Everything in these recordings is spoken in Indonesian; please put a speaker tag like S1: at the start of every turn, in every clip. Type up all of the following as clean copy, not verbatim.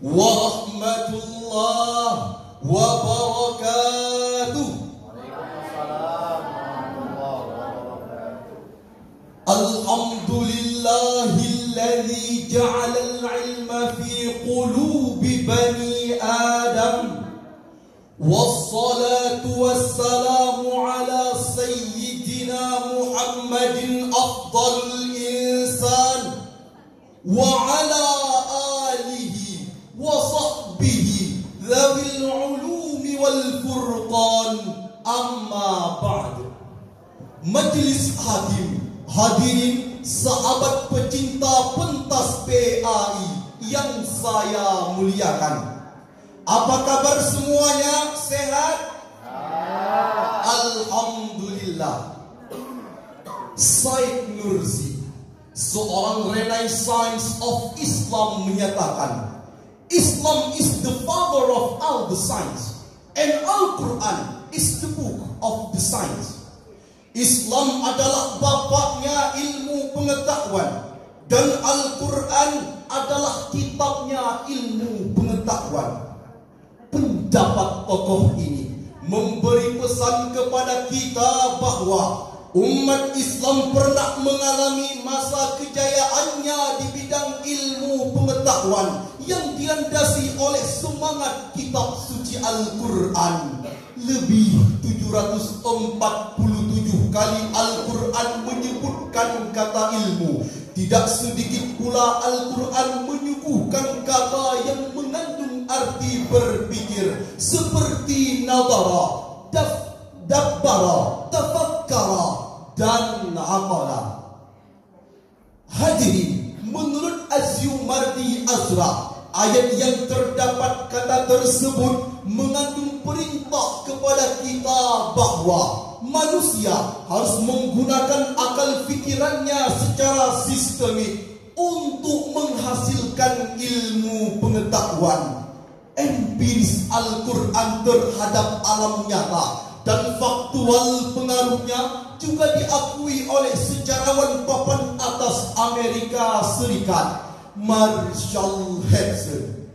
S1: warahmatullahi wabarakatuh. Alhamdulillahilladzi ja'ala al-'ilma fi qulubi bani Adam. Wassalatu wassalamu ala sayyidina Muhammadin afdalul insan wa ala alihi wa sahbihi dhawil ulumi wal furqan, amma ba'd. Majlis hakim, hadirin sahabat pecinta pentas PAI yang saya muliakan. Apa kabar semuanya? Sehat? Alhamdulillah. Said Nursi, seorang Renaissance of Islam, menyatakan Islam is the father of all the science and Al-Quran is the book of the science. Islam adalah bapaknya ilmu pengetahuan dan Al-Quran adalah kitabnya ilmu pengetahuan. Pendapat tokoh ini memberi pesan kepada kita bahwa umat Islam pernah mengalami masa kejayaannya di bidang ilmu pengetahuan yang dilandasi oleh semangat kitab suci Al-Quran. Lebih 747 kali Al-Quran menyebutkan kata ilmu. Tidak sedikit pula Al-Quran menyuguhkan kata yang mengandung arti berpikir seperti nadara, dabbara, tafakkara dan aqala. Hadirin, menurut Az-Zumardi Azra, ayat yang terdapat kata tersebut mengandung perintah kepada kita bahwa manusia harus menggunakan akal fikirannya secara sistemik untuk menghasilkan ilmu pengetahuan. Empiris Al-Quran terhadap alam nyata dan faktual pengaruhnya juga diakui oleh sejarawan papan atas Amerika Serikat, Marshall Hedson.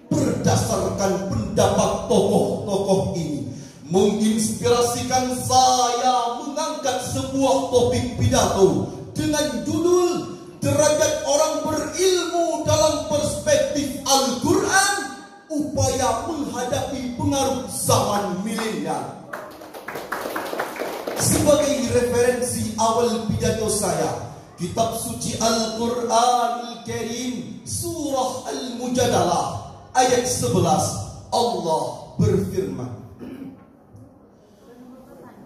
S1: Berdasarkan pendapat tokoh-tokoh ini menginspirasikan saya mengangkat sebuah topik pidato dengan judul derajat orang berilmu dalam perspektif Al-Quran, upaya menghadapi pengaruh zaman milenial. Sebagai referensi awal pidato saya, kitab suci Al-Quranul Karim surah Al-Mujadalah ayat 11, Allah berfirman,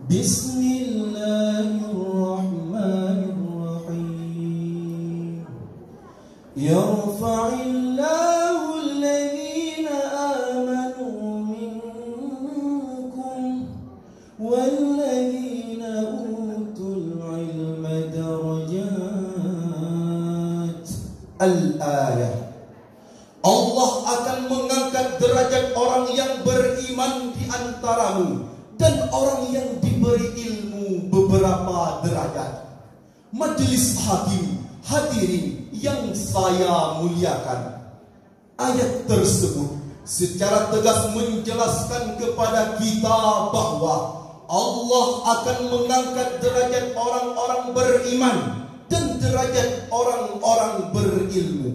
S1: Bismillahirrahmanirrahim. Yarfa'illahu alladhina amanu minkum walladhina utul ilma darajat. Al-ayah. Allah akan mengangkat derajat orang yang beriman di antaramu dan orang yang diberi ilmu beberapa derajat. Majelis hakim, hadirin yang saya muliakan, ayat tersebut secara tegas menjelaskan kepada kita bahwa Allah akan mengangkat derajat orang-orang beriman dan derajat orang-orang berilmu.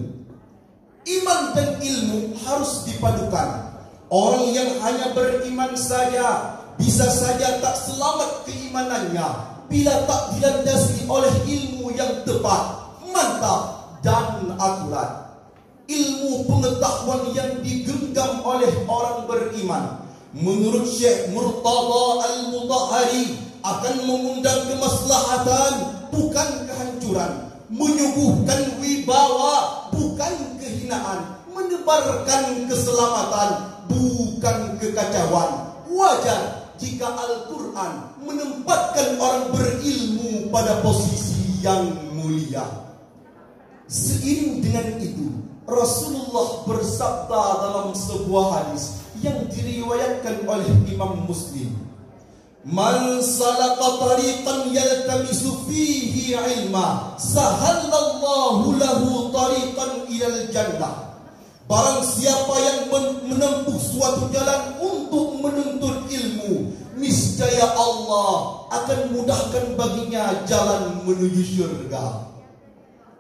S1: Iman dan ilmu harus dipadukan. Orang yang hanya beriman saja bisa saja tak selamat keimanannya bila tak dilandasi oleh ilmu yang tepat, mantap dan akurat. Ilmu pengetahuan yang digenggam oleh orang beriman, menurut Syekh Murtada Al-Mutahhari, akan mengundang kemaslahatan bukan kehancuran, menyuguhkan wibawa bukan kehinaan, menebarkan keselamatan bukan kekacauan. Wajar jika Al-Quran menempatkan orang berilmu pada posisi yang mulia. Seiring dengan itu, Rasulullah bersabda dalam sebuah hadis yang diriwayatkan oleh Imam Muslim, "Man salaka tariqan yaltamisu fihi ilma, sahallallahu lahu tariqan ilal jannah." Barang siapa yang menempuh suatu jalan untuk menuntut ilmu, niscaya Allah akan mudahkan baginya jalan menuju syurga.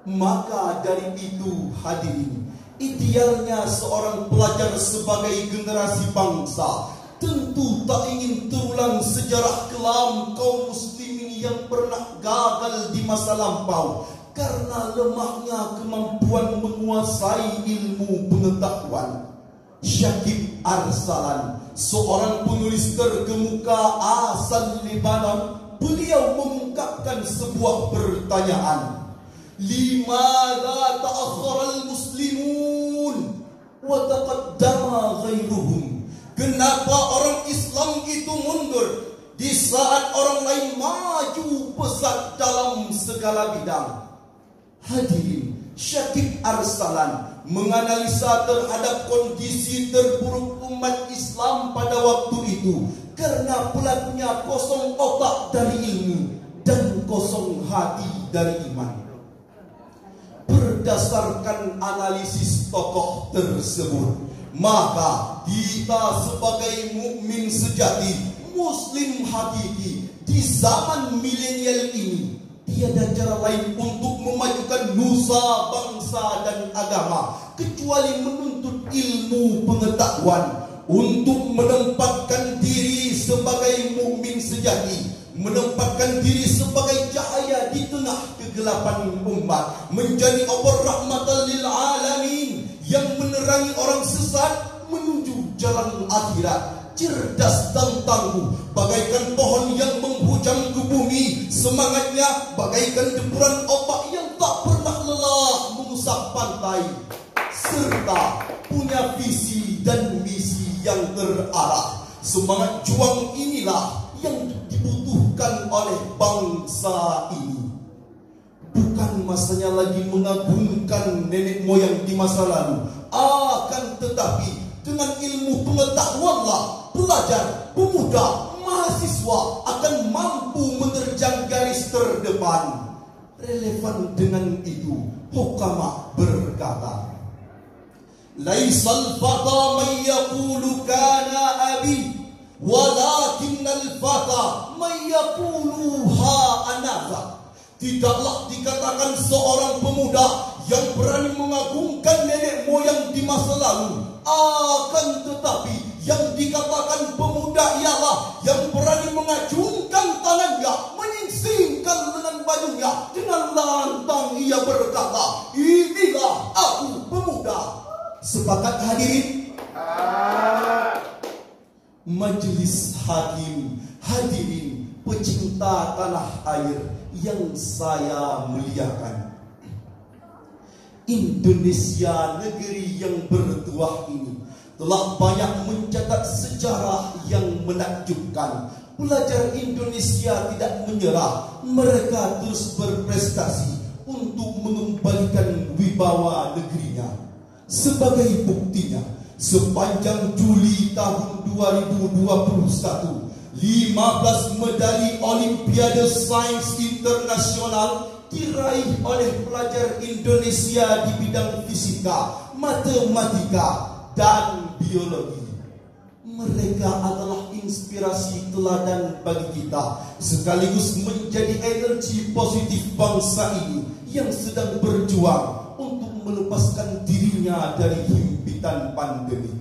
S1: Maka dari itu hadirin, idealnya seorang pelajar sebagai generasi bangsa tentu tak ingin terulang sejarah kelam kaum muslimin yang pernah gagal di masa lampau karena lemahnya kemampuan menguasai ilmu pengetahuan. Syakib Arsalan, seorang penulis terkemuka asal Lebanon, beliau mengungkapkan sebuah pertanyaan. Limadha ta'akhkhara al-muslimun wa taqaddama ghairuhum? Kenapa orang Islam itu mundur di saat orang lain maju pesat dalam segala bidang? Hadirin, Syakib Arsalan menganalisa terhadap kondisi terburuk umat Islam pada waktu itu karena pelakunya kosong otak dari ilmu dan kosong hati dari iman. Berdasarkan analisis tokoh tersebut, maka kita sebagai mukmin sejati, muslim hakiki di zaman milenial ini, tiada cara lain untuk memajukan nusa, bangsa dan agama kecuali menuntut ilmu pengetahuan untuk menempatkan diri sebagai mukmin sejati, menempatkan diri sebagai cahaya di tengah kegelapan umat, menjadi obor rahmatan lil alamin yang menerangi orang sesat menuju jalan akhirat. Cerdas dan tangguh bagaikan pohon yang menghujam ke bumi, semangatnya bagaikan deburan ombak yang tak pernah lelah mengusap pantai, serta punya visi dan misi yang terarah. Semangat juang inilah yang dibutuhkan oleh bangsa ini. Bukan masanya lagi mengagungkan nenek moyang di masa lalu, akan tetapi dengan ilmu pengetahuanlah pelajar, pemuda, mahasiswa akan mampu menerjang garis terdepan. Relevan dengan itu, Hukama berkata, Laisal fata man yaqulu kana abi, walakinnal fata man yaqulu ha anaza. Tidaklah dikatakan seorang pemuda yang berani mengagungkan nenek moyang di masa lalu, akan tetapi yang dikatakan pemuda ialah yang berani mengacungkan tangannya, menyingsingkan lengan bajunya dengan lantang ia berkata, inilah aku pemuda. Sepakat hadirin? Majelis hakim, hadirin pecinta tanah air yang saya muliakan, Indonesia negeri yang bertuah ini telah banyak mencatat sejarah yang menakjubkan. Pelajar Indonesia tidak menyerah, mereka terus berprestasi untuk mengembalikan wibawa negerinya. Sebagai buktinya, sepanjang Juli tahun 2021, 15 medali Olimpiade Sains Internasional diraih oleh pelajar Indonesia di bidang fisika, matematika, dan biologi. Mereka adalah inspirasi teladan bagi kita, sekaligus menjadi energi positif bangsa ini yang sedang berjuang untuk melepaskan dirinya dari himpitan pandemi.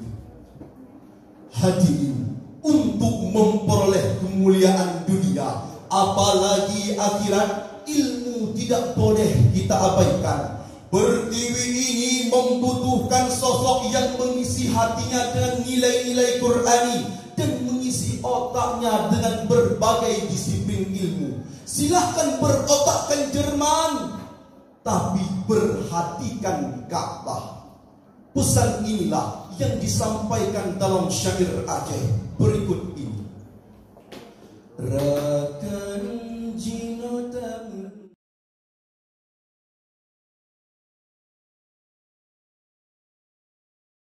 S1: Hadirin, untuk memperoleh kemuliaan dunia, apalagi akhirat, ilmu tidak boleh kita abaikan. Pertiwi ini membutuhkan sosok yang mengisi hatinya dengan nilai-nilai Qur'ani dan mengisi otaknya dengan berbagai disiplin ilmu. Silahkan berotakkan Jerman, tapi perhatikan Ka'bah. Pesan inilah yang disampaikan dalam syair Aceh berikut ini.